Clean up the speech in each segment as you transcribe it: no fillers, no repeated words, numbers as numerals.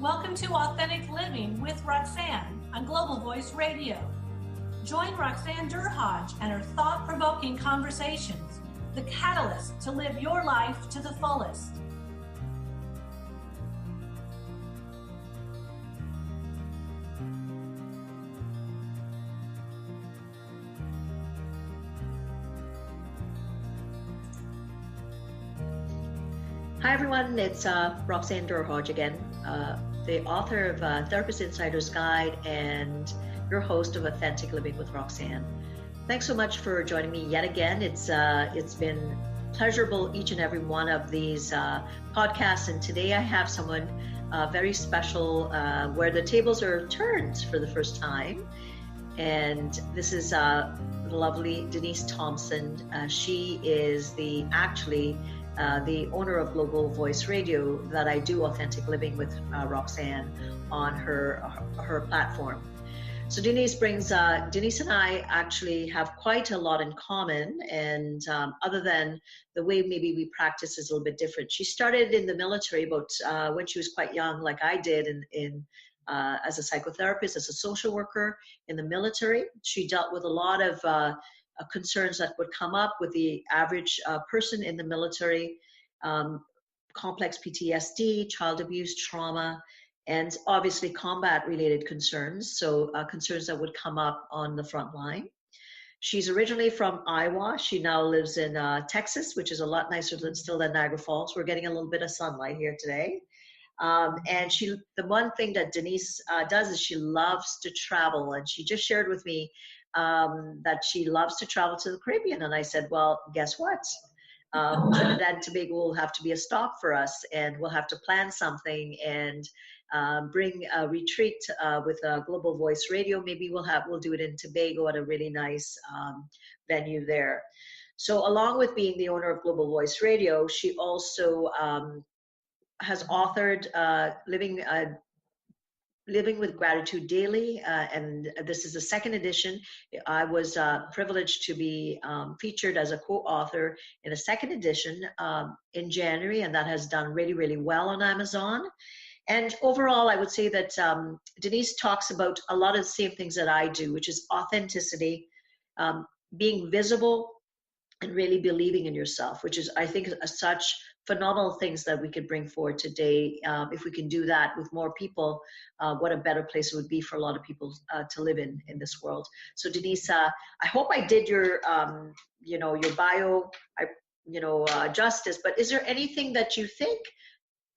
Welcome to Authentic Living with Roxanne on Global Voice Radio. Join Roxanne Derhodge and her thought-provoking conversations, the catalyst to live your life to the fullest. Hi everyone, it's Roxanne Derhodge again, the author of Therapist Insider's Guide and your host of Authentic Living with Roxanne. Thanks so much for joining me yet again. It's been pleasurable each and every one of these podcasts, and today I have someone very special where the tables are turned for the first time. And this is the lovely Denise Thompson. She is the owner of Global Voice Radio that I do Authentic Living with Roxanne on her platform. So Denise and I actually have quite a lot in common, and other than the way maybe we practice is a little bit different. She started in the military about when she was quite young, like I did as a psychotherapist, as a social worker in the military. She dealt with a lot of concerns that would come up with the average person in the military, complex PTSD, child abuse, trauma, and obviously combat-related concerns, so concerns that would come up on the front line. She's originally from Iowa. She now lives in Texas, which is a lot nicer than Niagara Falls. We're getting a little bit of sunlight here today. And the one thing that Denise does is she loves to travel, and she just shared with me that she loves to travel to the Caribbean. And I said, well, guess what? Trinidad and Tobago will have to be a stop for us, and we'll have to plan something and bring a retreat with Global Voice Radio. Maybe we'll do it in Tobago at a really nice venue there. So along with being the owner of Global Voice Radio, she also has authored Living with Gratitude Daily, and this is the second edition. I was privileged to be featured as a co-author in a second edition in January, and that has done really, really well on Amazon. And overall, I would say that Denise talks about a lot of the same things that I do, which is authenticity, being visible, and really believing in yourself, which is, I think, such phenomenal things that we could bring forward today. If we can do that with more people, what a better place it would be for a lot of people to live in this world. So Denise, I hope I did your bio, justice, but is there anything that you think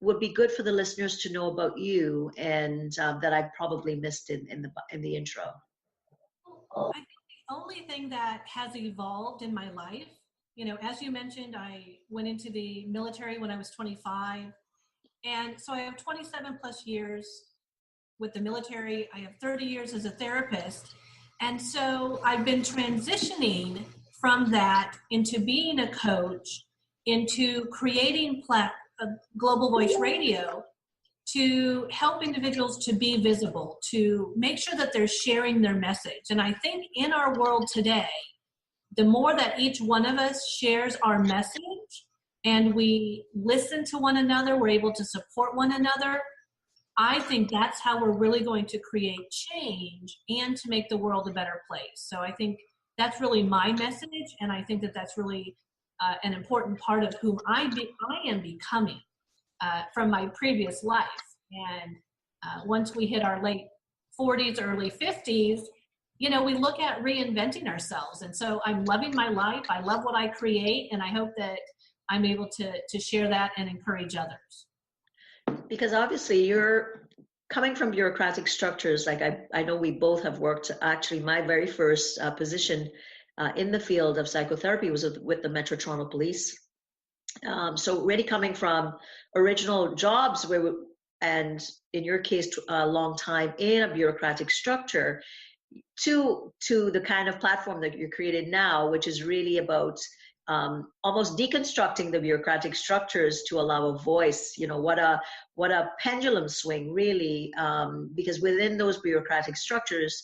would be good for the listeners to know about you and that I probably missed in the intro? I think the only thing that has evolved in my life, as you mentioned, I went into the military when I was 25. And so I have 27 plus years with the military. I have 30 years as a therapist. And so I've been transitioning from that into being a coach, into creating Global Voice Radio to help individuals to be visible, to make sure that they're sharing their message. And I think in our world today, the more that each one of us shares our message and we listen to one another, we're able to support one another, I think that's how we're really going to create change and to make the world a better place. So I think that's really my message, and I think that that's really an important part of who I am becoming from my previous life. And once we hit our late 40s, early 50s, we look at reinventing ourselves. And so I'm loving my life. I love what I create, and I hope that I'm able to share that and encourage others. Because obviously you're coming from bureaucratic structures. Like I know we both have worked. Actually, my very first position in the field of psychotherapy was with the Metro Toronto Police. So really coming from original jobs and in your case, a long time in a bureaucratic structure, to the kind of platform that you're created now, which is really about almost deconstructing the bureaucratic structures to allow a voice. What a pendulum swing, really, because within those bureaucratic structures,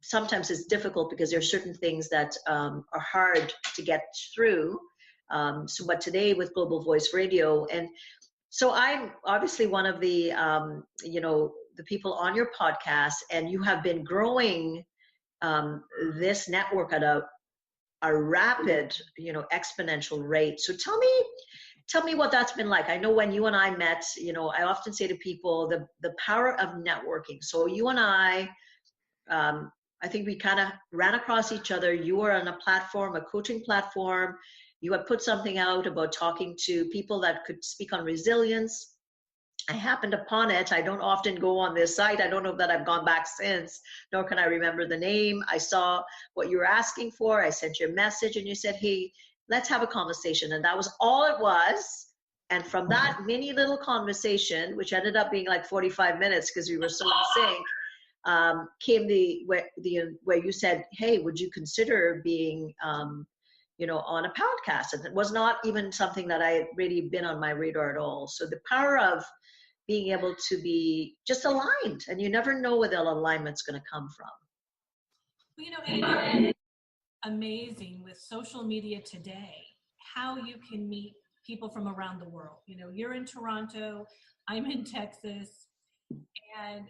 sometimes it's difficult because there are certain things that are hard to get through. But today with Global Voice Radio, and So I'm obviously one of the, the people on your podcast, and you have been growing this network at a rapid, exponential rate. So tell me what that's been like. I know when you and I met, I often say to people the power of networking. So you and I think we kind of ran across each other. You were on a platform, a coaching platform. You had put something out about talking to people that could speak on resilience. I happened upon it. I don't often go on this site. I don't know that I've gone back since, nor can I remember the name. I saw what you were asking for. I sent you a message and you said, hey, let's have a conversation. And that was all it was. And from that mini little conversation, which ended up being like 45 minutes because we were so in sync, came where you said, hey, would you consider being on a podcast? And it was not even something that I had really been on my radar at all. So the power of being able to be just aligned, and you never know where the alignment's going to come from. Well, and it's amazing with social media today, how you can meet people from around the world. You're in Toronto, I'm in Texas, and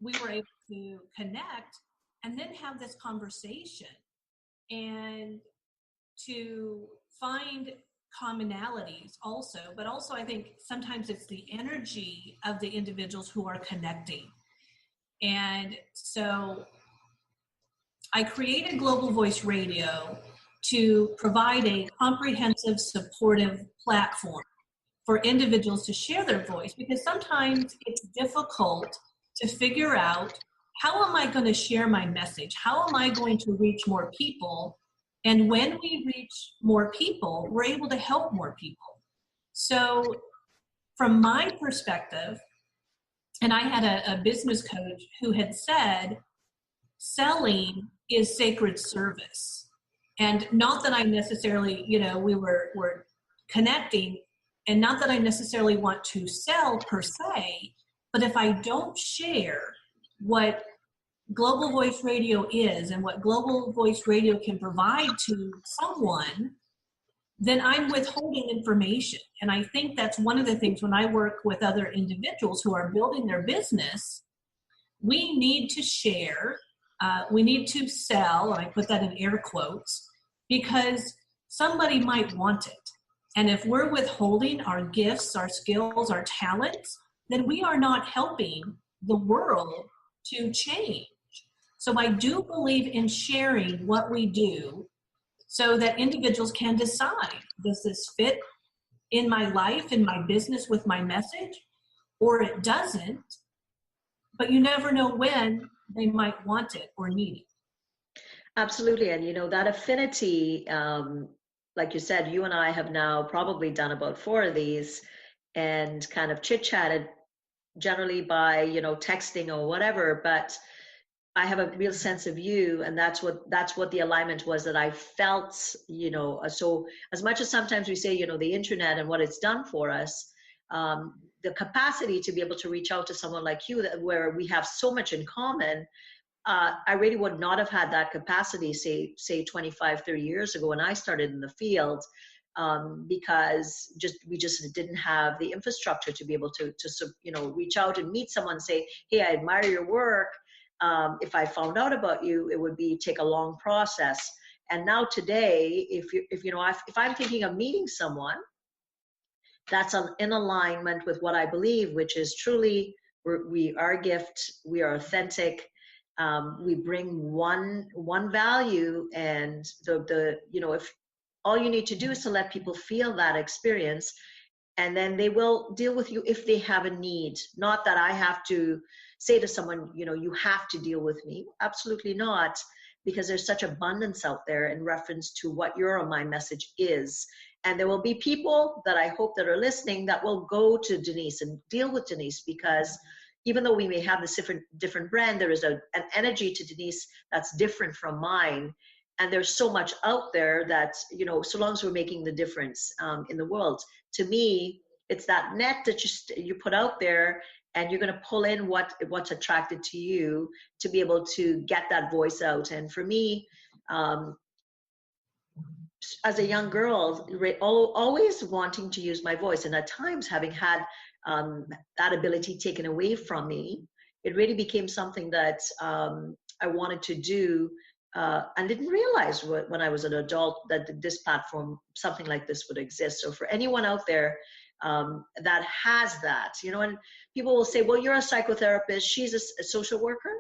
we were able to connect and then have this conversation and to find commonalities also, but also I think sometimes it's the energy of the individuals who are connecting. And so I created Global Voice Radio to provide a comprehensive, supportive platform for individuals to share their voice, because sometimes it's difficult to figure out, how am I going to share my message? How am I going to reach more people? And when we reach more people, we're able to help more people. So from my perspective, and I had a business coach who had said, selling is sacred service. And not that I necessarily, we were connecting, and not that I necessarily want to sell per se, but if I don't share what Global Voice Radio is and what Global Voice Radio can provide to someone, then I'm withholding information. And I think that's one of the things when I work with other individuals who are building their business, we need to share, we need to sell, and I put that in air quotes, because somebody might want it. And if we're withholding our gifts, our skills, our talents, then we are not helping the world to change. So I do believe in sharing what we do so that individuals can decide, does this fit in my life, in my business, with my message, or it doesn't. But you never know when they might want it or need it. Absolutely. And that affinity, like you said, you and I have now probably done about 4 of these and kind of chit-chatted generally by, texting or whatever, but I have a real sense of you, and that's what the alignment was that I felt, so as much as sometimes we say, the internet and what it's done for us, the capacity to be able to reach out to someone like you, where we have so much in common, I really would not have had that capacity, say 25, 30 years ago when I started in the field, because we just didn't have the infrastructure to be able to reach out and meet someone and say, hey, I admire your work. If I found out about you, it would take a long process. And now today, if I'm thinking of meeting someone that's in alignment with what I believe, which is truly we are a gift, we are authentic, we bring one value, and if all you need to do is to let people feel that experience, and then they will deal with you if they have a need. Not that I have to say to someone, you have to deal with me. Absolutely not, because there's such abundance out there in reference to what your or my message is. And there will be people that I hope that are listening that will go to Denise and deal with Denise, because even though we may have this different brand, there is an energy to Denise that's different from mine. And there's so much out there that, so long as we're making the difference in the world, to me, it's that net that you put out there, and you're going to pull in what's attracted to you to be able to get that voice out. And for me, as a young girl, always wanting to use my voice, and at times having had that ability taken away from me, it really became something that I wanted to do, and didn't realize when I was an adult that this platform, something like this, would exist. So for anyone out there that has that, and people will say, well, you're a psychotherapist, she's a social worker.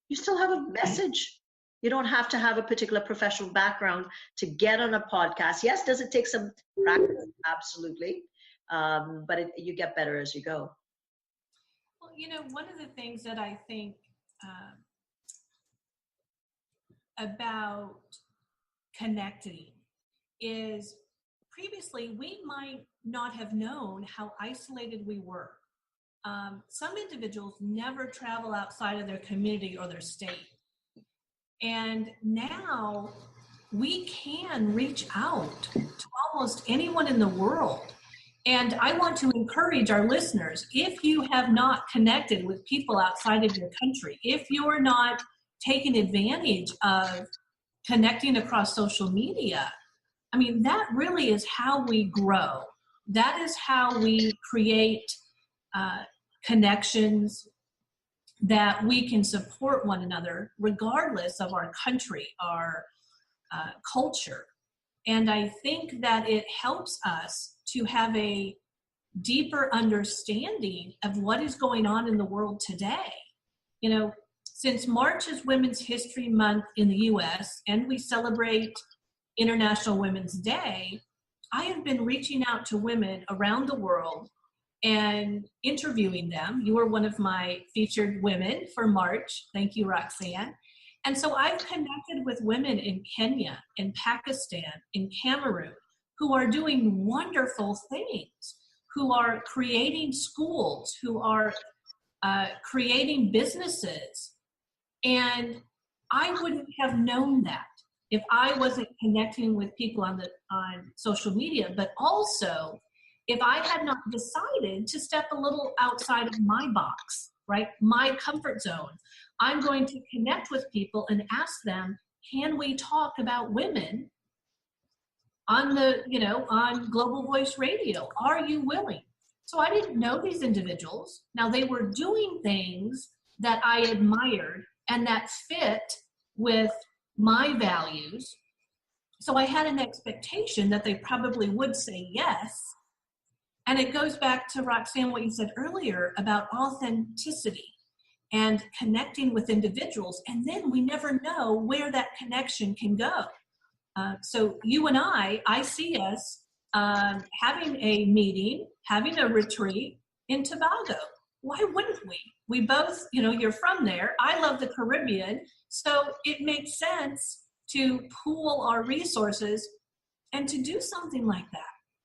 You still have a message. You don't have to have a particular professional background to get on a podcast. Yes, does it take some practice? Absolutely. But you get better as you go. Well, one of the things that I think about connecting is previously we might not have known how isolated we were. Some individuals never travel outside of their community or their state. And now we can reach out to almost anyone in the world. And I want to encourage our listeners, if you have not connected with people outside of your country, if you're not taking advantage of connecting across social media, I mean, that really is how we grow. That is how we create connections that we can support one another regardless of our country, our culture. And I think that it helps us to have a deeper understanding of what is going on in the world today. Since March is Women's History Month in the US and we celebrate International Women's Day, I have been reaching out to women around the world and interviewing them. You were one of my featured women for March. Thank you, Roxanne. And so I've connected with women in Kenya, in Pakistan, in Cameroon, who are doing wonderful things, who are creating schools, who are creating businesses. And I wouldn't have known that if I wasn't connecting with people on social media, but also if I had not decided to step a little outside of my box, right? My comfort zone. I'm going to connect with people and ask them, can we talk about women on on Global Voice Radio? Are you willing? So I didn't know these individuals. Now they were doing things that I admired and that fit with my values. So I had an expectation that they probably would say yes. And it goes back to, Roxanne, what you said earlier about authenticity and connecting with individuals. And then we never know where that connection can go. So you and I see us having a meeting, having a retreat in Tobago. Why wouldn't we? We both, you're from there. I love the Caribbean. So it makes sense to pool our resources and to do something like that.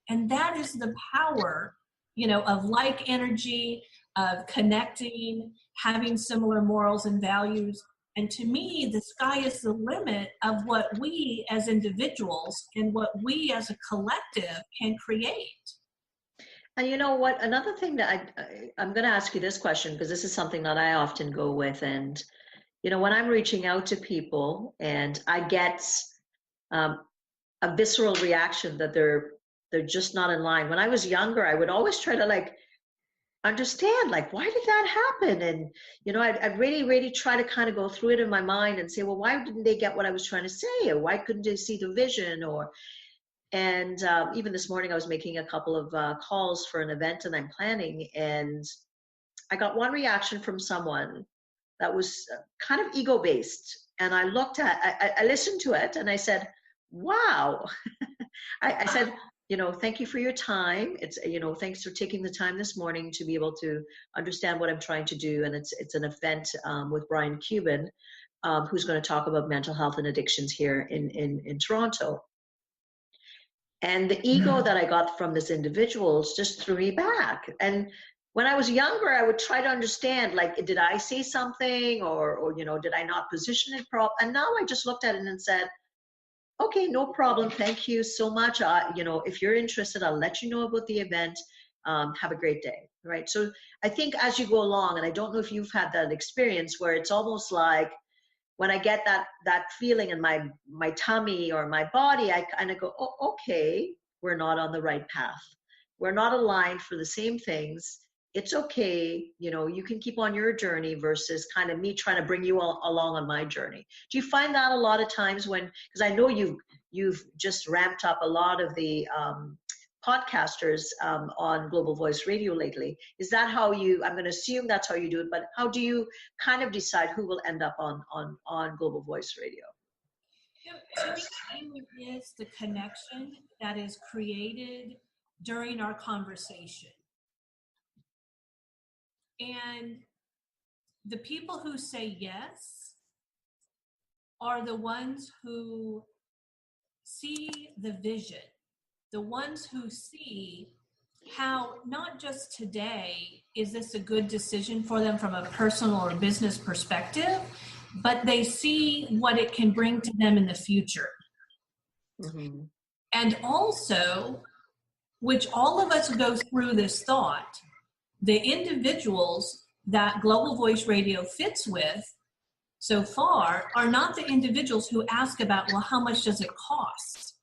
And that is the power, of like energy, of connecting, having similar morals and values. And to me, the sky is the limit of what we as individuals and what we as a collective can create. And you know what? Another thing that I'm going to ask you this question, because this is something that I often go with. And, when I'm reaching out to people and I get a visceral reaction that they're just not in line. When I was younger, I would always try to understand, why did that happen? And, I'd really, really try to kind of go through it in my mind and say, well, why didn't they get what I was trying to say? Or why couldn't they see the vision? And even this morning, I was making a couple of calls for an event and I'm planning. And I got one reaction from someone that was kind of ego-based. And I I listened to it and I said, wow. I said, thank you for your time. It's, thanks for taking the time this morning to be able to understand what I'm trying to do. And it's an event with Brian Cuban, who's going to talk about mental health and addictions here in Toronto. And the ego that I got from this individual just threw me back. And when I was younger, I would try to understand, did I say something or did I not position it properly? And now I just looked at it and said, okay, no problem. Thank you so much. If you're interested, I'll let you know about the event. Have a great day, right? So I think as you go along, and I don't know if you've had that experience where it's almost like, when I get that feeling in my tummy or my body, I kind of go, oh, okay, we're not on the right path. We're not aligned for the same things. It's okay, you can keep on your journey versus kind of me trying to bring you along on my journey. Do you find that a lot of times because I know you've just ramped up a lot of the podcasters on Global Voice Radio lately. Is that how I'm going to assume that's how you do it, but how do you kind of decide who will end up on Global Voice Radio? To me, it is the connection that is created during our conversation. And the people who say yes are the ones who see the vision, the ones who see how not just today is this a good decision for them from a personal or business perspective, but they see what it can bring to them in the future. Mm-hmm. And also, which all of us go through this thought, the individuals that Global Voice Radio fits with so far are not the individuals who ask about, well, how much does it cost?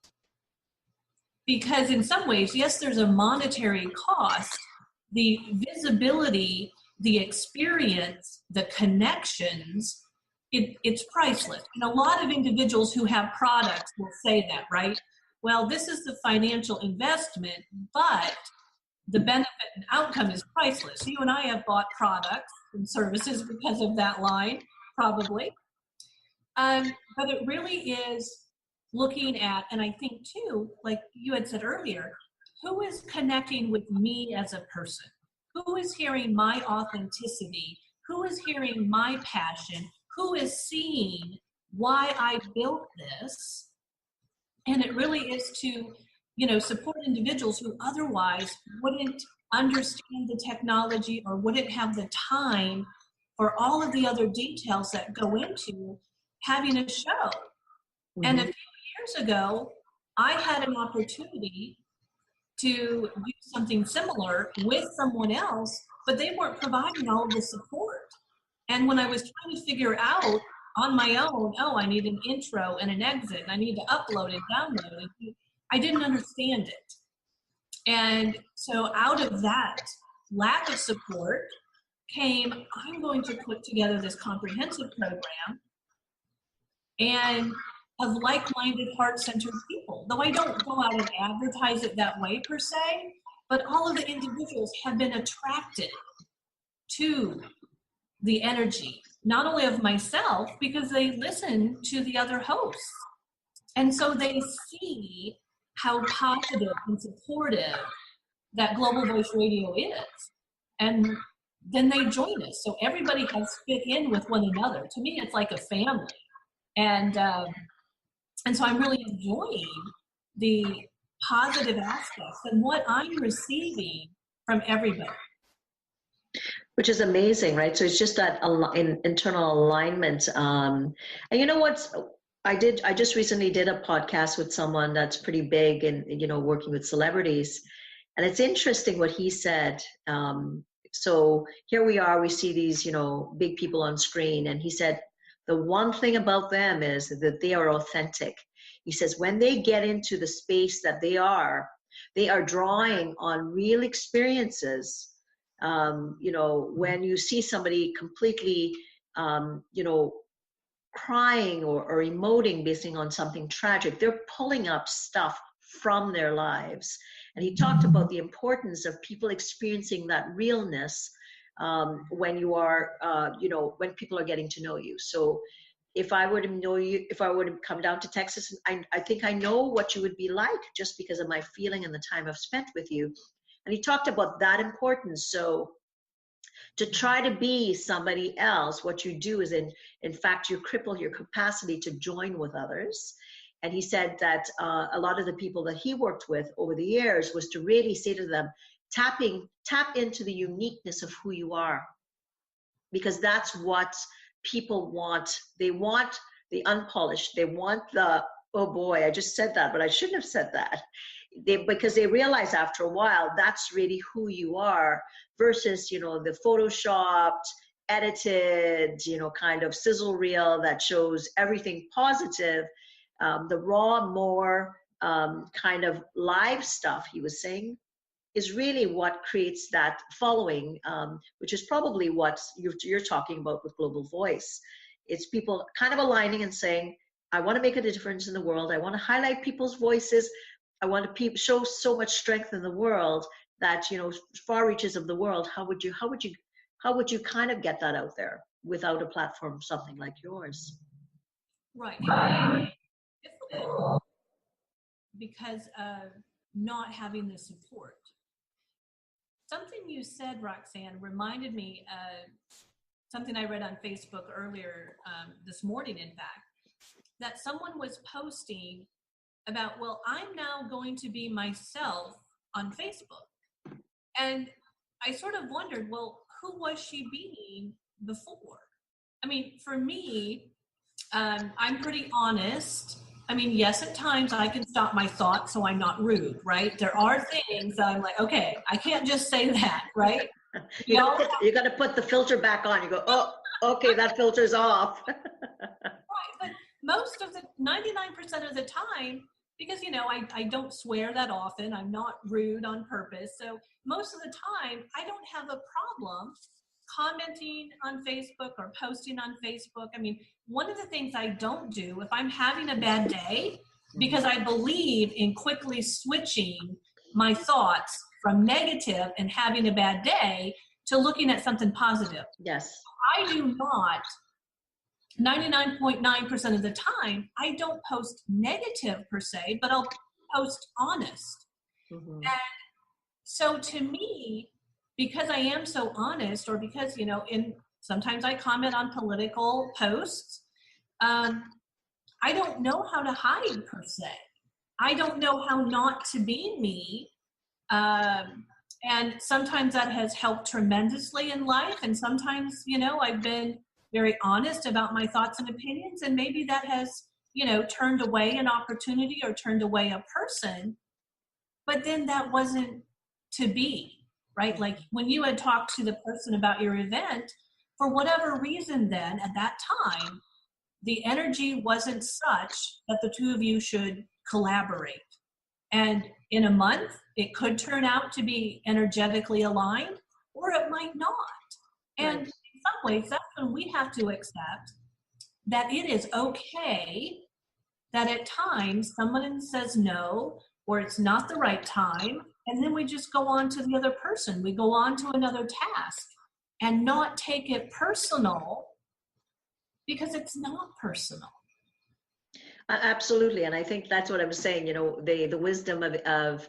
Because in some ways, yes, there's a monetary cost. The visibility, the experience, the connections, it's priceless. And a lot of individuals who have products will say that, right? Well, this is the financial investment, but the benefit and outcome is priceless. You and I have bought products and services because of that line, probably. But it really is looking at, and I think too, like you had said earlier, who is connecting with me as a person? Who is hearing my authenticity? Who is hearing my passion? Who is seeing why I built this? And it really is to, support individuals who otherwise wouldn't understand the technology or wouldn't have the time for all of the other details that go into having a show. Mm-hmm. And a few years ago, I had an opportunity to do something similar with someone else, but they weren't providing all of the support. And when I was trying to figure out on my own, I need an intro and an exit, and I need to upload and download it, I didn't understand it. And so out of that lack of support came, I'm going to put together this comprehensive program and of like-minded, heart-centered people. Though I don't go out and advertise it that way per se, but all of the individuals have been attracted to the energy, not only of myself, because they listen to the other hosts. And so they see how positive and supportive that Global Voice Radio is. And then they join us. So everybody has fit in with one another. To me, it's like a family. And so I'm really enjoying the positive aspects and what I'm receiving from everybody. Which is amazing, right? So it's just that internal alignment. And you know what? I just recently did a podcast with someone that's pretty big and, working with celebrities. And it's interesting what he said. So here we are, we see these, big people on screen. And he said, the one thing about them is that they are authentic. He says, when they get into the space that they are drawing on real experiences. When you see somebody completely, crying or emoting based on something tragic, they're pulling up stuff from their lives. And he talked about the importance of people experiencing that realness when you are, when people are getting to know you. So if I were to know you, if I were to come down to Texas, I think I know what you would be like just because of my feeling and the time I've spent with you. And he talked about that importance. So to try to be somebody else, what you do is, in fact, you cripple your capacity to join with others. And he said that a lot of the people that he worked with over the years was to really say to them, tap into the uniqueness of who you are. Because that's what people want. They want the unpolished. They want the, oh boy, I just said that, but I shouldn't have said that. Because they realize after a while that's really who you are versus the photoshopped edited, kind of sizzle reel that shows everything positive. The raw, more kind of live stuff he was saying is really what creates that following, which is probably what you're talking about with Global Voice. It's people kind of aligning and saying, I want to make a difference in the world. I want to highlight people's voices. I want to show so much strength in the world that, far reaches of the world. How would you kind of get that out there without a platform, something like yours? Right. It's difficult because of not having the support. Something you said, Roxanne, reminded me of something I read on Facebook earlier this morning, in fact, that someone was posting about, well, I'm now going to be myself on Facebook. And I sort of wondered, well, who was she being before? I mean, for me, I'm pretty honest. I mean, yes, at times I can stop my thoughts so I'm not rude, right? There are things that I'm like, okay, I can't just say that, right? You got to put the filter back on. You go, oh, okay, that filter's off. Right, but most of the 99% of the time, because I don't swear that often, I'm not rude on purpose. So most of the time, I don't have a problem commenting on Facebook or posting on Facebook. I mean, one of the things I don't do if I'm having a bad day, because I believe in quickly switching my thoughts from negative and having a bad day to looking at something positive. Yes. I do not, 99.9% of the time, I don't post negative per se, but I'll post honest. Mm-hmm. And so to me, because I am so honest, or because, sometimes I comment on political posts, I don't know how to hide per se. I don't know how not to be me. And sometimes that has helped tremendously in life. And sometimes, I've been very honest about my thoughts and opinions. And maybe that has, turned away an opportunity or turned away a person. But then that wasn't to be. Right? Like when you had talked to the person about your event, for whatever reason then at that time, the energy wasn't such that the two of you should collaborate. And in a month, it could turn out to be energetically aligned, or it might not. And in some ways, that's when we have to accept that it is okay that at times someone says no, or it's not the right time, and then we just go on to the other person. We go on to another task and not take it personal, because it's not personal. Absolutely. And I think that's what I was saying, the wisdom of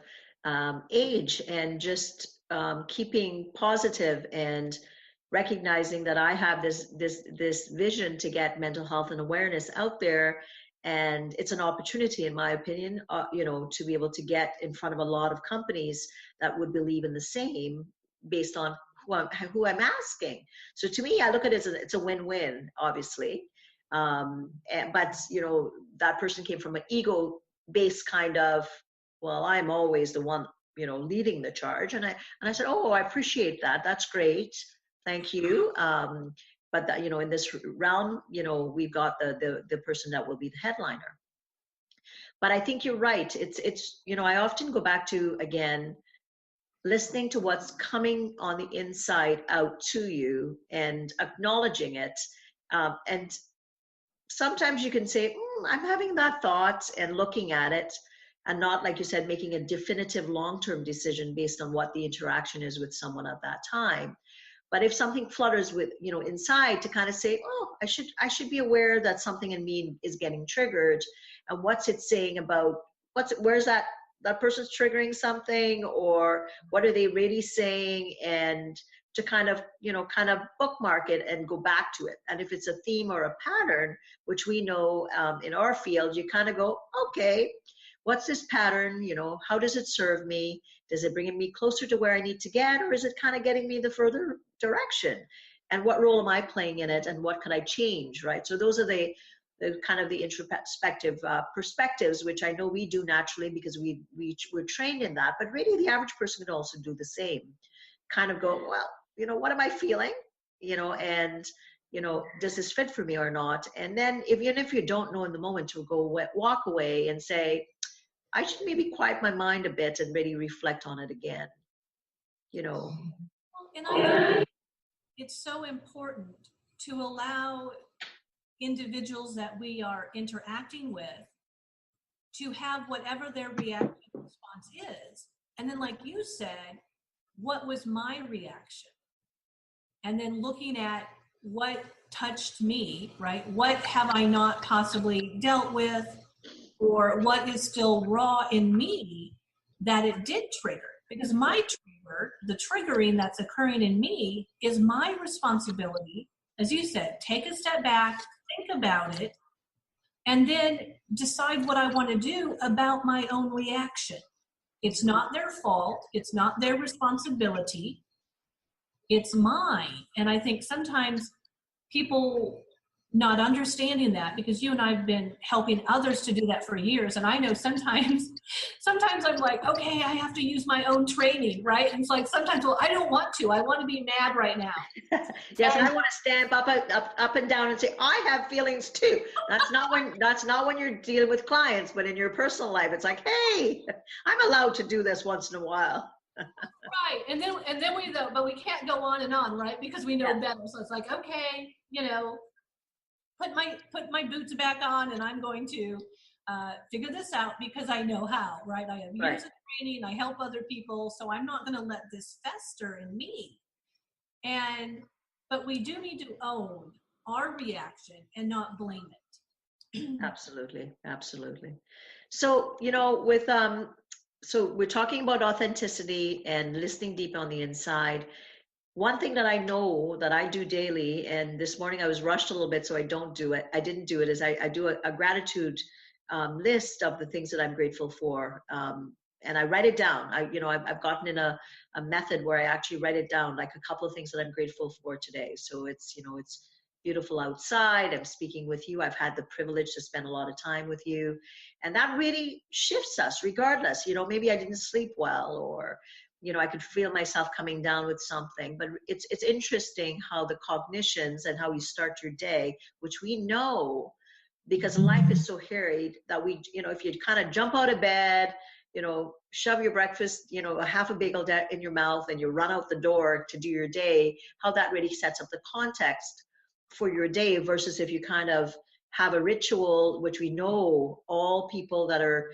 age, and just keeping positive and recognizing that I have this vision to get mental health and awareness out there. And it's an opportunity, in my opinion, to be able to get in front of a lot of companies that would believe in the same, based on who I'm asking. So to me, I look at it as it's a win-win, obviously. But that person came from an ego-based kind of, well, I'm always the one, leading the charge. And I said, oh, I appreciate that. That's great. Thank you. But that, in this realm, we've got the person that will be the headliner. But I think you're right. It's I often go back to, again, listening to what's coming on the inside out to you and acknowledging it. And sometimes you can say, I'm having that thought, and looking at it, and not, like you said, making a definitive long-term decision based on what the interaction is with someone at that time. But if something flutters with, inside, to kind of say, oh, I should be aware that something in me is getting triggered, and what's it saying about, where's that person's triggering something, or what are they really saying, and to kind of bookmark it and go back to it. And if it's a theme or a pattern, which we know in our field, you kind of go, okay, what's this pattern? How does it serve me? Does it bring me closer to where I need to get, or is it kind of getting me the further direction? And what role am I playing in it, and what could I change, right? So those are the kind of the introspective perspectives, which I know we do naturally because we're trained in that. But really, the average person can also do the same. Kind of go, well, what am I feeling? and, does this fit for me or not? And then even if you don't know in the moment, to walk away and say, I should maybe quiet my mind a bit and really reflect on it again, Well, and I think it's so important to allow individuals that we are interacting with to have whatever their reaction response is. And then, like you said, what was my reaction? And then looking at what touched me, right? What have I not possibly dealt with, or what is still raw in me that it did trigger? Because my trigger, the triggering that's occurring in me, is my responsibility. As you said, take a step back, think about it, and then decide what I want to do about my own reaction. It's not their fault. It's not their responsibility. It's mine. And I think sometimes people not understanding that, because you and I have been helping others to do that for years. And I know sometimes I'm like, okay, I have to use my own training, right? And it's like, sometimes, well, I don't want to. I want to be mad right now. Yes, and I want to stand up and down and say, I have feelings too. That's not when you're dealing with clients, but in your personal life, it's like, hey, I'm allowed to do this once in a while. Right. And then we though, but we can't go on and on, right? Because we know better. So it's like, okay, put my boots back on, and I'm going to figure this out because I know how, right? I have years of training, I help other people, so I'm not going to let this fester in me. But we do need to own our reaction and not blame it. Absolutely. So, so we're talking about authenticity and listening deep on the inside. One thing that I know that I do daily, and this morning I was rushed a little bit, so I didn't do it, is I do a gratitude list of the things that I'm grateful for. And I write it down. I've gotten in a method where I actually write it down, like a couple of things that I'm grateful for today. So it's beautiful outside. I'm speaking with you. I've had the privilege to spend a lot of time with you. And that really shifts us regardless. Maybe I didn't sleep well, or, I could feel myself coming down with something. But it's interesting how the cognitions and how you start your day, which we know, because life is so harried, that if you kind of jump out of bed, shove your breakfast, a half a bagel in your mouth, and you run out the door to do your day, how that really sets up the context for your day, versus if you kind of have a ritual, which we know all people that are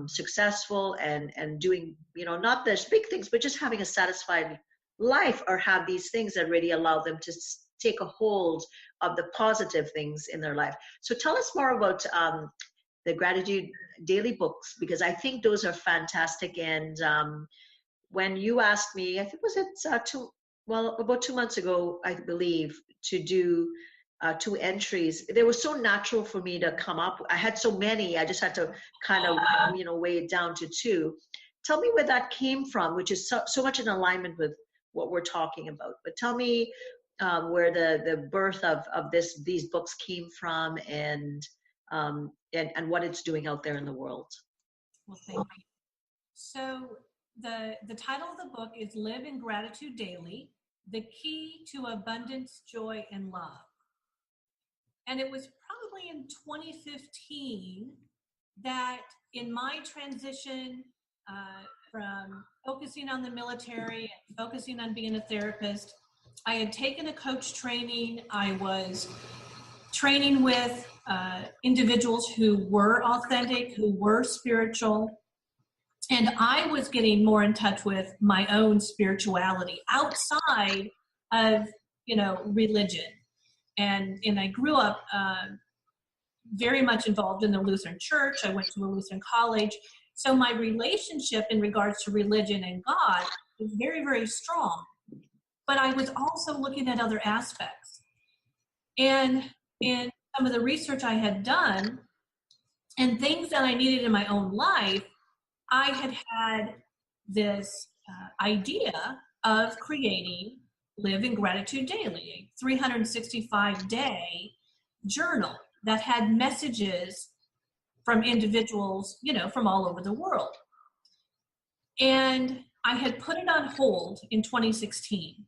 successful and doing, not those big things, but just having a satisfied life, or have these things that really allow them to take a hold of the positive things in their life. So tell us more about the Gratitude Daily books, because I think those are fantastic. And when you asked me, I think about 2 months ago, I believe, to do 2 entries, they were so natural for me to come up. I had so many, I just had to kind of, weigh it down to 2. Tell me where that came from, which is so much in alignment with what we're talking about. But tell me where the birth of these books came from, and what it's doing out there in the world. Well, thank you. So the title of the book is Live in Gratitude Daily, The Key to Abundance, Joy, and Love. And it was probably in 2015 that, in my transition from focusing on the military and focusing on being a therapist, I had taken a coach training. I was training with individuals who were authentic, who were spiritual, and I was getting more in touch with my own spirituality outside of, religion. And I grew up very much involved in the Lutheran Church. I went to a Lutheran college. So my relationship in regards to religion and God was very, very strong. But I was also looking at other aspects. And in some of the research I had done and things that I needed in my own life, I had this idea of creating Live in Gratitude Daily, a 365-day journal that had messages from individuals, from all over the world. And I had put it on hold in 2016.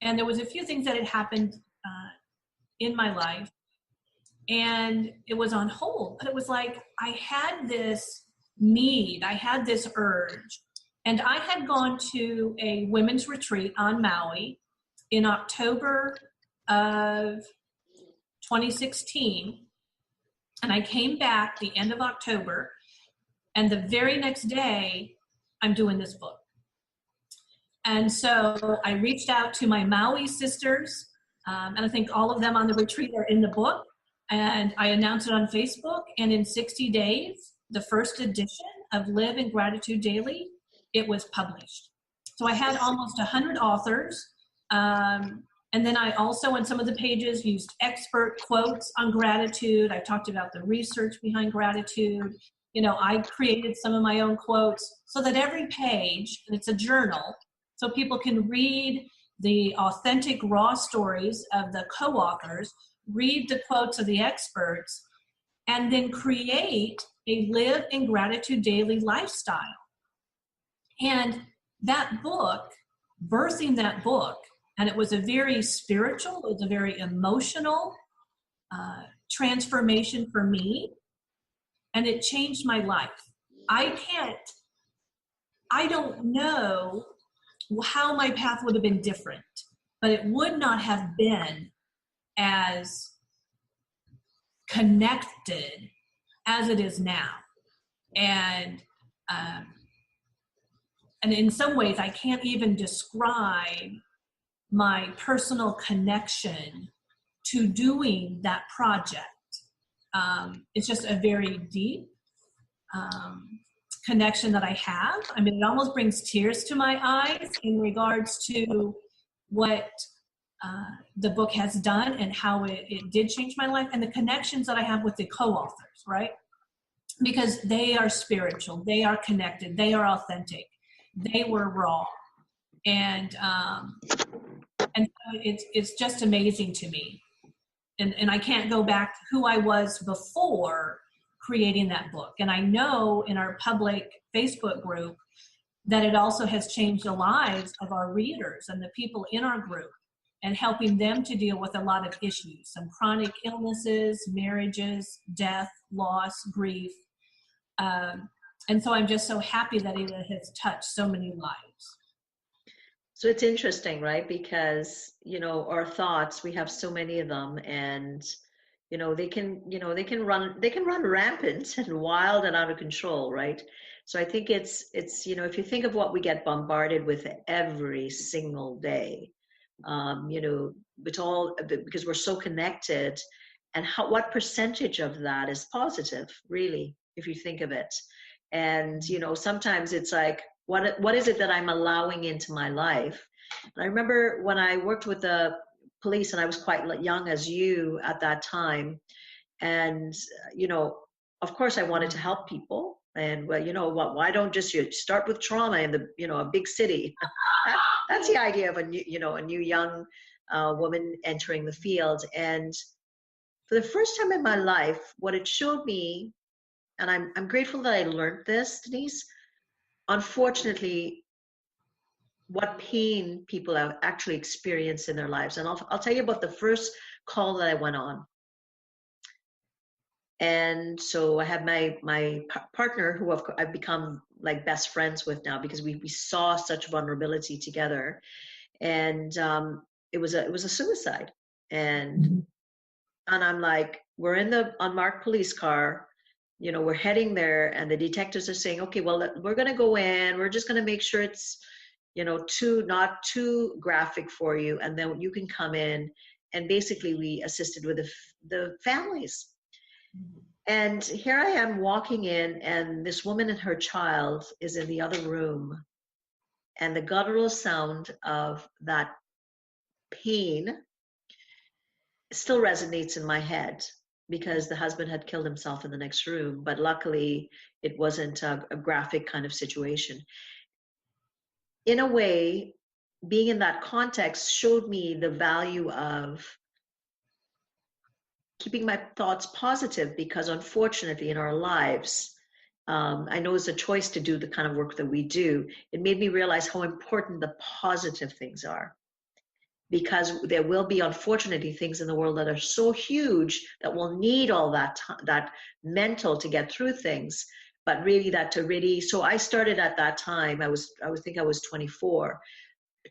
And there was a few things that had happened in my life, and it was on hold. But it was like I had this need, I had this urge. And I had gone to a women's retreat on Maui in October of 2016. And I came back the end of October, and the very next day, I'm doing this book. And so I reached out to my Maui sisters, and I think all of them on the retreat are in the book. And I announced it on Facebook, and in 60 days, the first edition of Live in Gratitude Daily, it was published. So I had almost 100 authors. And then I also, on some of the pages, used expert quotes on gratitude. I talked about the research behind gratitude. You know, I created some of my own quotes so that every page, and it's a journal, so people can read the authentic, raw stories of the co-authors, read the quotes of the experts, and then create a Live in Gratitude Daily lifestyle. And that book, birthing that book, and it was a very spiritual, it was a very emotional transformation for me, and it changed my life. I don't know how my path would have been different, but it would not have been as connected as it is now. And in some ways, I can't even describe my personal connection to doing that project. It's just a very deep connection that I have. I mean, it almost brings tears to my eyes in regards to what the book has done and how it did change my life, and the connections that I have with the co-authors, right? Because they are spiritual, they are connected, they are authentic, they were raw. And so it's just amazing to me. And I can't go back to who I was before creating that book. And I know in our public Facebook group that it also has changed the lives of our readers and the people in our group, and helping them to deal with a lot of issues, some chronic illnesses, marriages, death, loss, grief. And so I'm just so happy that it has touched so many lives. So it's interesting, right? Because, you know, our thoughts, we have so many of them, and, you know, they can run rampant and wild and out of control, right? So I think it's, you know, if you think of what we get bombarded with every single day, you know, because we're so connected, and what percentage of that is positive, really, if you think of it. And, you know, sometimes it's like, what is it that I'm allowing into my life? And I remember when I worked with the police, and I was quite young as you at that time. And, you know, of course I wanted to help people. And, well, you know what, why don't just you start with trauma in the, you know, a big city? That's the idea of a new young woman entering the field. And for the first time in my life, what it showed me, and I'm grateful that I learned this, Denise, unfortunately, what pain people have actually experienced in their lives. And I'll tell you about the first call that I went on. And so I had my partner, who I've become like best friends with now, because we saw such vulnerability together. And it was a suicide. And I'm like, we're in the unmarked police car, you know, we're heading there, and the detectives are saying, okay, well, we're going to go in, we're just going to make sure it's, you know, not too graphic for you, and then you can come in. And basically we assisted with the families. And here I am walking in, and this woman and her child is in the other room, and the guttural sound of that pain still resonates in my head, because the husband had killed himself in the next room, but luckily it wasn't a graphic kind of situation. In a way, being in that context showed me the value of keeping my thoughts positive, because unfortunately in our lives, I know it's a choice to do the kind of work that we do. It made me realize how important the positive things are. because there will be, unfortunately, things in the world that are so huge that will need all that mental to get through things. But really, so I started at that time. I think I was 24,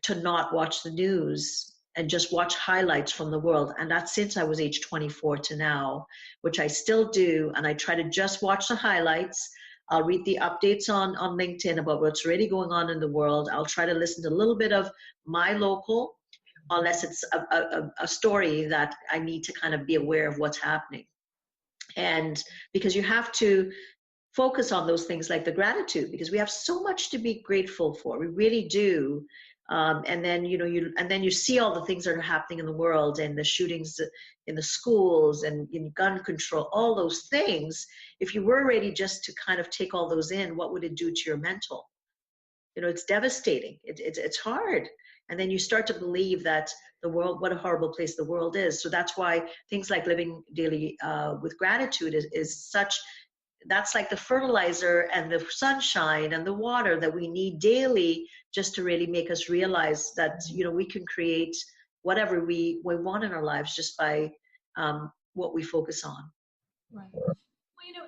to not watch the news and just watch highlights from the world. And that's since I was age 24 to now, which I still do. And I try to just watch the highlights. I'll read the updates on LinkedIn about what's really going on in the world. I'll try to listen to a little bit of my local, unless it's a story that I need to kind of be aware of what's happening. And because you have to focus on those things like the gratitude, because we have so much to be grateful for. We really do. And then, you see all the things that are happening in the world, and the shootings in the schools, and in gun control, all those things. If you were ready just to kind of take all those in, what would it do to your mental? It's devastating. It's hard. And then you start to believe that the world, what a horrible place the world is. So that's why things like living daily with gratitude is such, that's like the fertilizer and the sunshine and the water that we need daily, just to really make us realize that, we can create whatever we want in our lives just by what we focus on. Right. Well,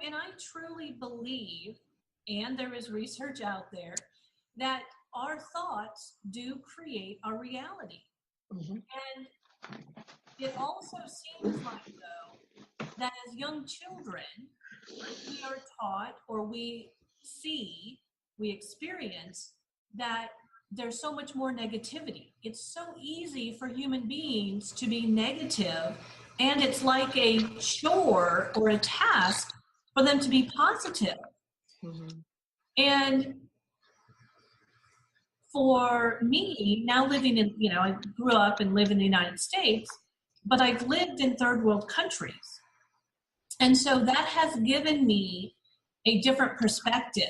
and I truly believe, and there is research out there, that our thoughts do create our reality. Mm-hmm. And it also seems like, though, that as young children, we are taught, or we experience that there's so much more negativity. It's so easy for human beings to be negative, and it's like a chore or a task for them to be positive. Mm-hmm. And for me, now living in, I grew up and live in the United States, but I've lived in third world countries. And so that has given me a different perspective.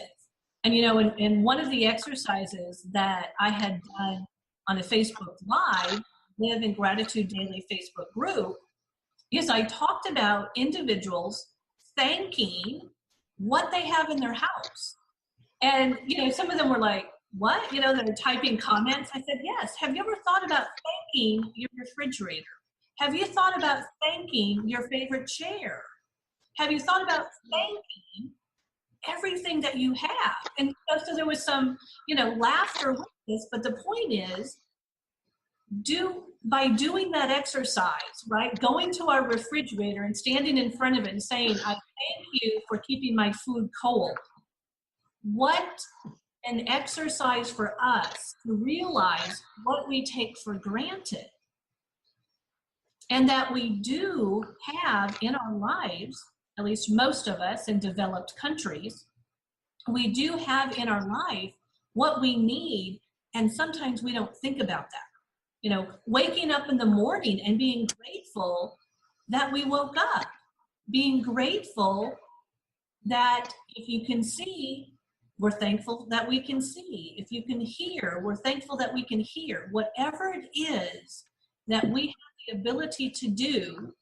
And, in one of the exercises that I had done on a Facebook Live, Live in Gratitude Daily Facebook group, is I talked about individuals thanking what they have in their house. And, some of them were like, what? They're typing comments. I said, yes. Have you ever thought about thanking your refrigerator? Have you thought about thanking your favorite chair? Have you thought about thanking everything that you have? And so there was some, laughter with this, but the point is, by doing that exercise, right, going to our refrigerator and standing in front of it and saying, I thank you for keeping my food cold. What an exercise for us to realize what we take for granted, and that we do have in our lives, at least most of us in developed countries, we do have in our life what we need, and sometimes we don't think about that. Waking up in the morning and being grateful that we woke up, being grateful that if you can see, we're thankful that we can see. If you can hear, we're thankful that we can hear. Whatever it is that we have the ability to do,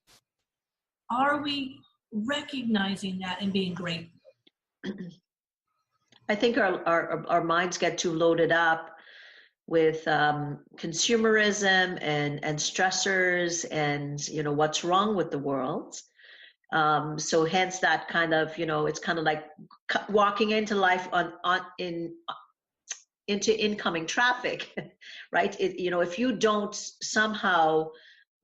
are we recognizing that and being grateful? I think our minds get too loaded up with consumerism and stressors and, what's wrong with the world. So hence that kind of, it's kind of like walking into life into incoming traffic, right? If you don't somehow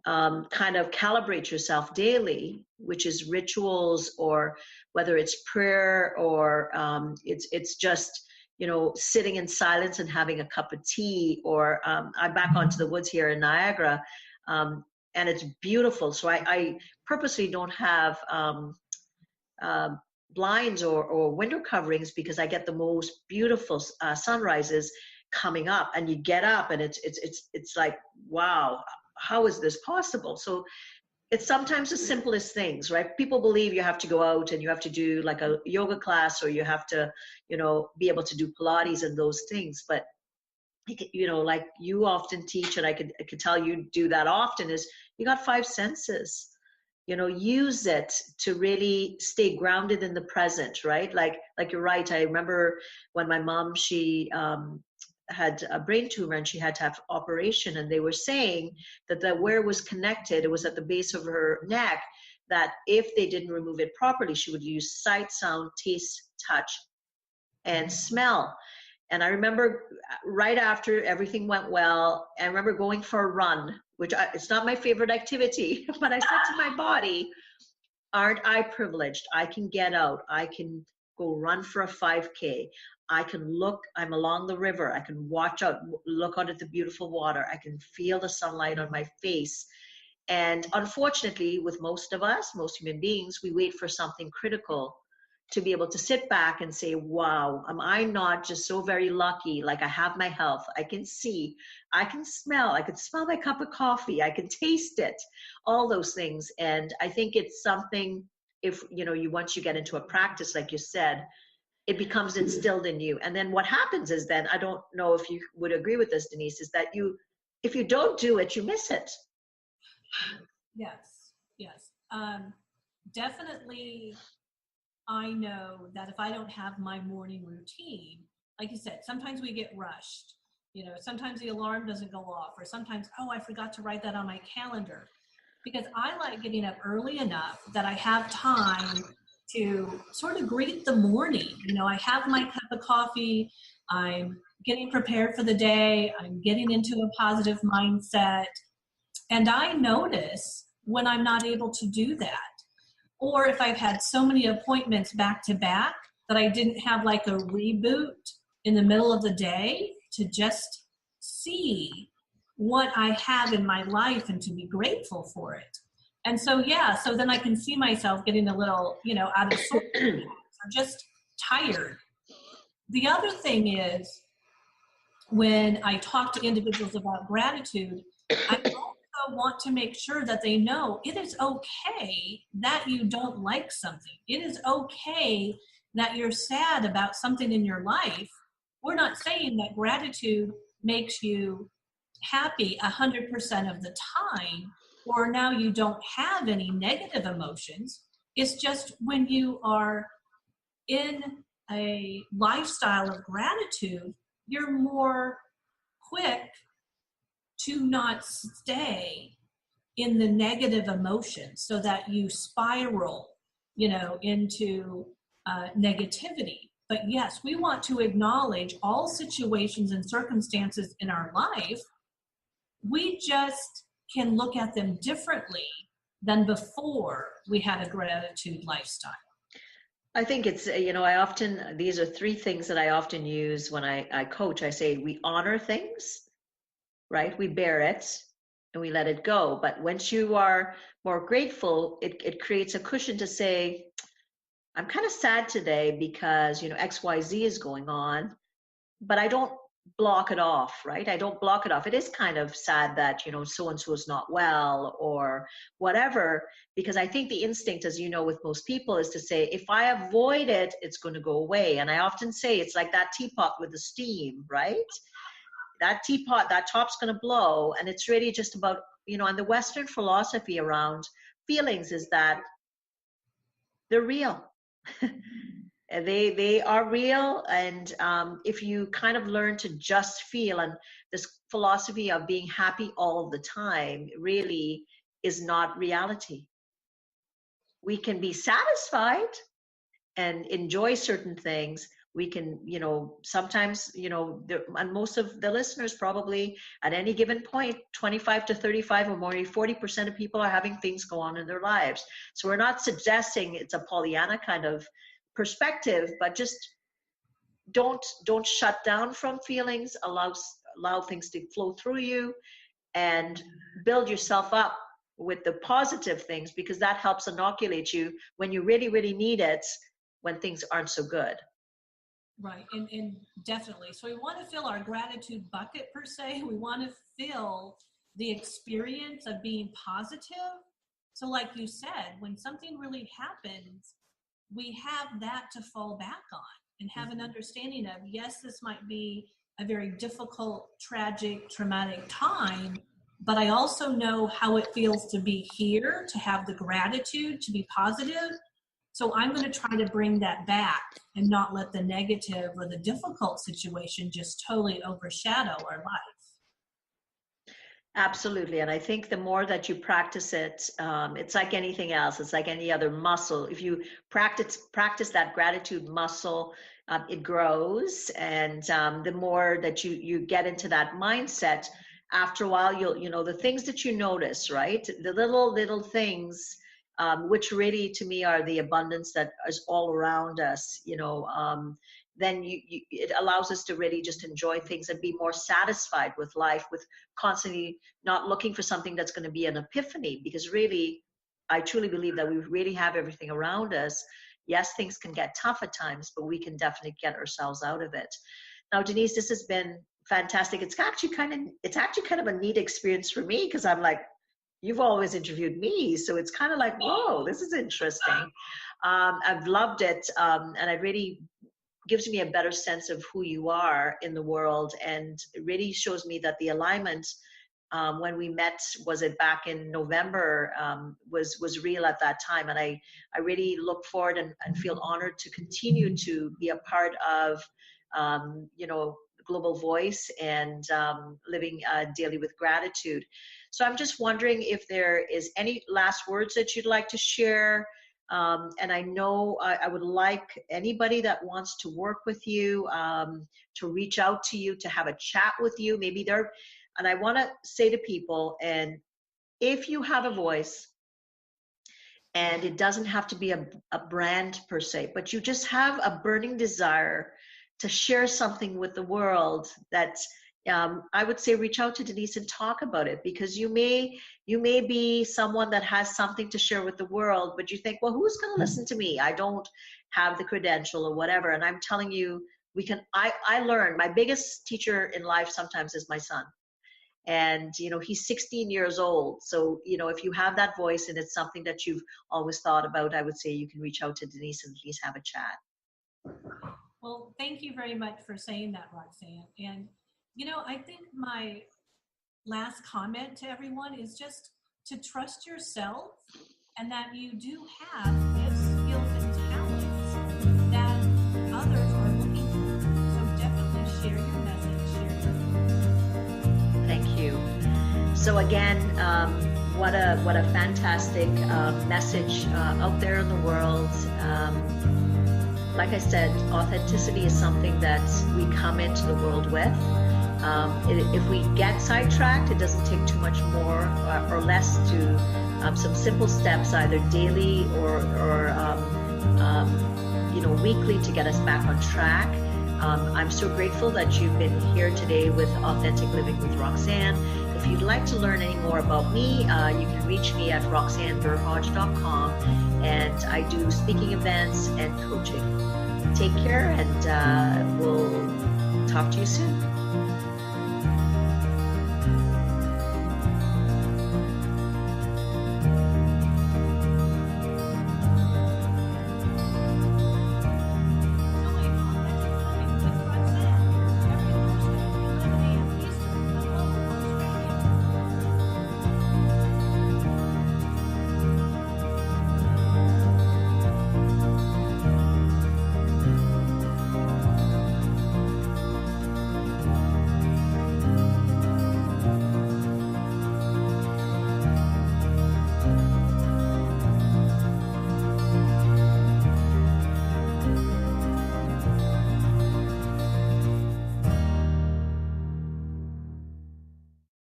kind of calibrate yourself daily, which is rituals, or whether it's prayer, or it's just, sitting in silence and having a cup of tea, or I'm back onto the woods here in Niagara, and it's beautiful. So I purposely don't have blinds or window coverings, because I get the most beautiful sunrises coming up, and you get up and it's like, wow, how is this possible? So it's sometimes the simplest things, right? People believe you have to go out and you have to do like a yoga class, or you have to, be able to do Pilates and those things. But, like you often teach, and I could tell you do that often, is you got 5 senses. Use it to really stay grounded in the present, right? Like you're right. I remember when my mom, she had a brain tumor and she had to have operation. And they were saying that where it was connected, it was at the base of her neck, that if they didn't remove it properly, she would use sight, sound, taste, touch, and smell. And I remember right after everything went well, I remember going for a run, which it's not my favorite activity, but I said to my body, aren't I privileged? I can get out. I can go run for a 5K. I can look, I'm along the river. I can watch out, look out at the beautiful water. I can feel the sunlight on my face. And unfortunately, with most of us, most human beings, we wait for something critical to be able to sit back and say, wow, am I not just so very lucky? Like I have my health, I can see, I can smell my cup of coffee, I can taste it, all those things. And I think it's something, if once you get into a practice, like you said, it becomes instilled in you. And then what happens is then, I don't know if you would agree with this, Denise, is that if you don't do it, you miss it. Yes. Definitely, I know that if I don't have my morning routine, like you said, sometimes we get rushed. Sometimes the alarm doesn't go off, or sometimes, I forgot to write that on my calendar. Because I like getting up early enough that I have time to sort of greet the morning. I have my cup of coffee, I'm getting prepared for the day, I'm getting into a positive mindset. And I notice when I'm not able to do that, or if I've had so many appointments back to back that I didn't have like a reboot in the middle of the day to just see what I have in my life and to be grateful for it. And so, so then I can see myself getting a little, out of sorts or just tired. The other thing is, when I talk to individuals about gratitude, I also want to make sure that they know it is okay that you don't like something. It is okay that you're sad about something in your life. We're not saying that gratitude makes you happy 100% of the time, or now you don't have any negative emotions. It's just when you are in a lifestyle of gratitude, you're more quick to not stay in the negative emotions so that you spiral, into negativity. But yes, we want to acknowledge all situations and circumstances in our life. We just can look at them differently than before we had a gratitude lifestyle. I think it's, these are three things that I often use when I coach. I say, we honor things, right? We bear it and we let it go. But once you are more grateful, it creates a cushion to say, I'm kind of sad today because, XYZ is going on, but I don't block it off, right? I don't block it off. It is kind of sad that, so-and-so is not well or whatever, because I think the instinct, as you know, with most people is to say, if I avoid it, it's going to go away. And I often say, it's like that teapot with the steam, right? That teapot, that top's going to blow. And it's really just about, and the Western philosophy around feelings is that they're real. They are real, and if you kind of learn to just feel, and this philosophy of being happy all the time really is not reality. We can be satisfied and enjoy certain things. We can, sometimes, and most of the listeners probably at any given point, 25 to 35 or more, 40% of people are having things go on in their lives. So we're not suggesting it's a Pollyanna kind of perspective, but just don't shut down from feelings. Allow things to flow through you, and build yourself up with the positive things, because that helps inoculate you when you really, really need it, when things aren't so good. Right, and definitely. So we want to fill our gratitude bucket, per se. We want to fill the experience of being positive. So like you said, when something really happens, we have that to fall back on and have an understanding of, yes, this might be a very difficult, tragic, traumatic time, but I also know how it feels to be here, to have the gratitude, to be positive. So I'm going to try to bring that back and not let the negative or the difficult situation just totally overshadow our life. Absolutely. And I think the more that you practice it, it's like anything else. It's like any other muscle. If you practice that gratitude muscle, it grows. And the more that you get into that mindset, after a while, the things that you notice, right? The little things, which really to me are the abundance that is all around us, then it allows us to really just enjoy things and be more satisfied with life, with constantly not looking for something that's going to be an epiphany, because really, I truly believe that we really have everything around us. Yes, things can get tough at times, but we can definitely get ourselves out of it. Now, Denise, this has been fantastic. It's actually kind of a neat experience for me, because I'm like, you've always interviewed me, so it's kind of like, whoa, this is interesting. I've loved it, and it really gives me a better sense of who you are in the world, and it really shows me that the alignment, when we met, was it back in November, was real at that time. And I really look forward and feel honored to continue to be a part of, Global Voice and living daily with gratitude. So I'm just wondering if there is any last words that you'd like to share. And I know I would like anybody that wants to work with you, to reach out to you, to have a chat with you. And I want to say to people, and if you have a voice, and it doesn't have to be a brand per se, but you just have a burning desire to share something with the world, that I would say reach out to Denise and talk about it, because you may be someone that has something to share with the world, but you think, well, who's going to listen to me? I don't have the credential or whatever. And I'm telling you, I learn. My biggest teacher in life sometimes is my son. And, he's 16 years old. So, if you have that voice and it's something that you've always thought about, I would say you can reach out to Denise and please have a chat. Well, thank you very much for saying that, Roxanne. And, I think my last comment to everyone is just to trust yourself, and that you do have gifts, skills, and talents that others are looking for. So definitely share your message, Thank you. So again, what a fantastic message out there in the world. Like I said, authenticity is something that we come into the world with. If we get sidetracked, it doesn't take too much more or less to some simple steps, either daily or weekly, to get us back on track. I'm so grateful that you've been here today with Authentic Living with Roxanne. If you'd like to learn any more about me, you can reach me at roxannederhodge.com, and I do speaking events and coaching. Take care, and we'll talk to you soon.